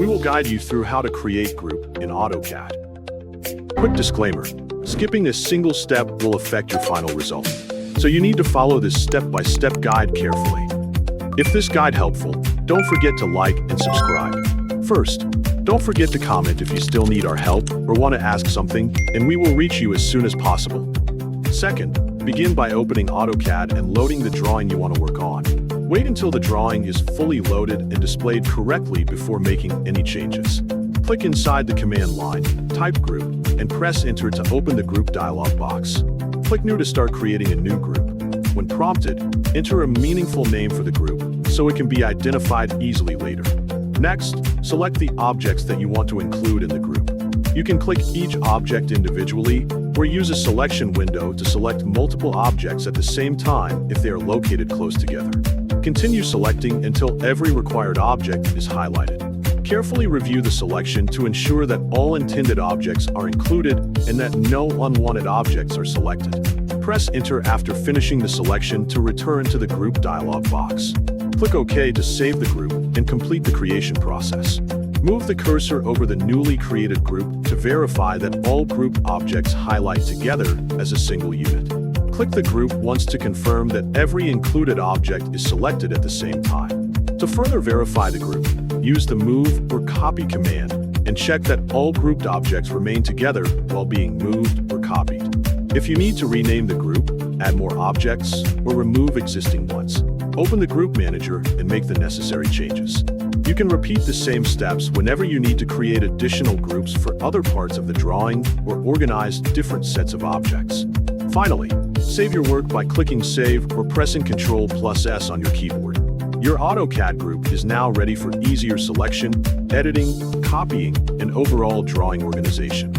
We will guide you through how to create group in AutoCAD. Quick disclaimer, skipping this single step will affect your final result, so you need to follow this step-by-step guide carefully. If this guide helpful, don't forget to like and subscribe. First, don't forget to comment if you still need our help or want to ask something, and we will reach you as soon as possible. Second, begin by opening AutoCAD and loading the drawing you want to work on. Wait until the drawing is fully loaded and displayed correctly before making any changes. Click inside the command line, type group, and press enter to open the group dialog box. Click new to start creating a new group. When prompted, enter a meaningful name for the group so it can be identified easily later. Next, select the objects that you want to include in the group. You can click each object individually or use a selection window to select multiple objects at the same time if they are located close together. Continue selecting until every required object is highlighted. Carefully review the selection to ensure that all intended objects are included and that no unwanted objects are selected. Press enter after finishing the selection to return to the group dialog box. Click OK to save the group and complete the creation process. Move the cursor over the newly created group to verify that all group objects highlight together as a single unit. Click the group once to confirm that every included object is selected at the same time. To further verify the group, use the Move or Copy command and check that all grouped objects remain together while being moved or copied. If you need to rename the group, add more objects, or remove existing ones, open the Group Manager and make the necessary changes. You can repeat the same steps whenever you need to create additional groups for other parts of the drawing or organize different sets of objects. Finally, save your work by clicking Save or pressing Ctrl+S on your keyboard. Your AutoCAD group is now ready for easier selection, editing, copying, and overall drawing organization.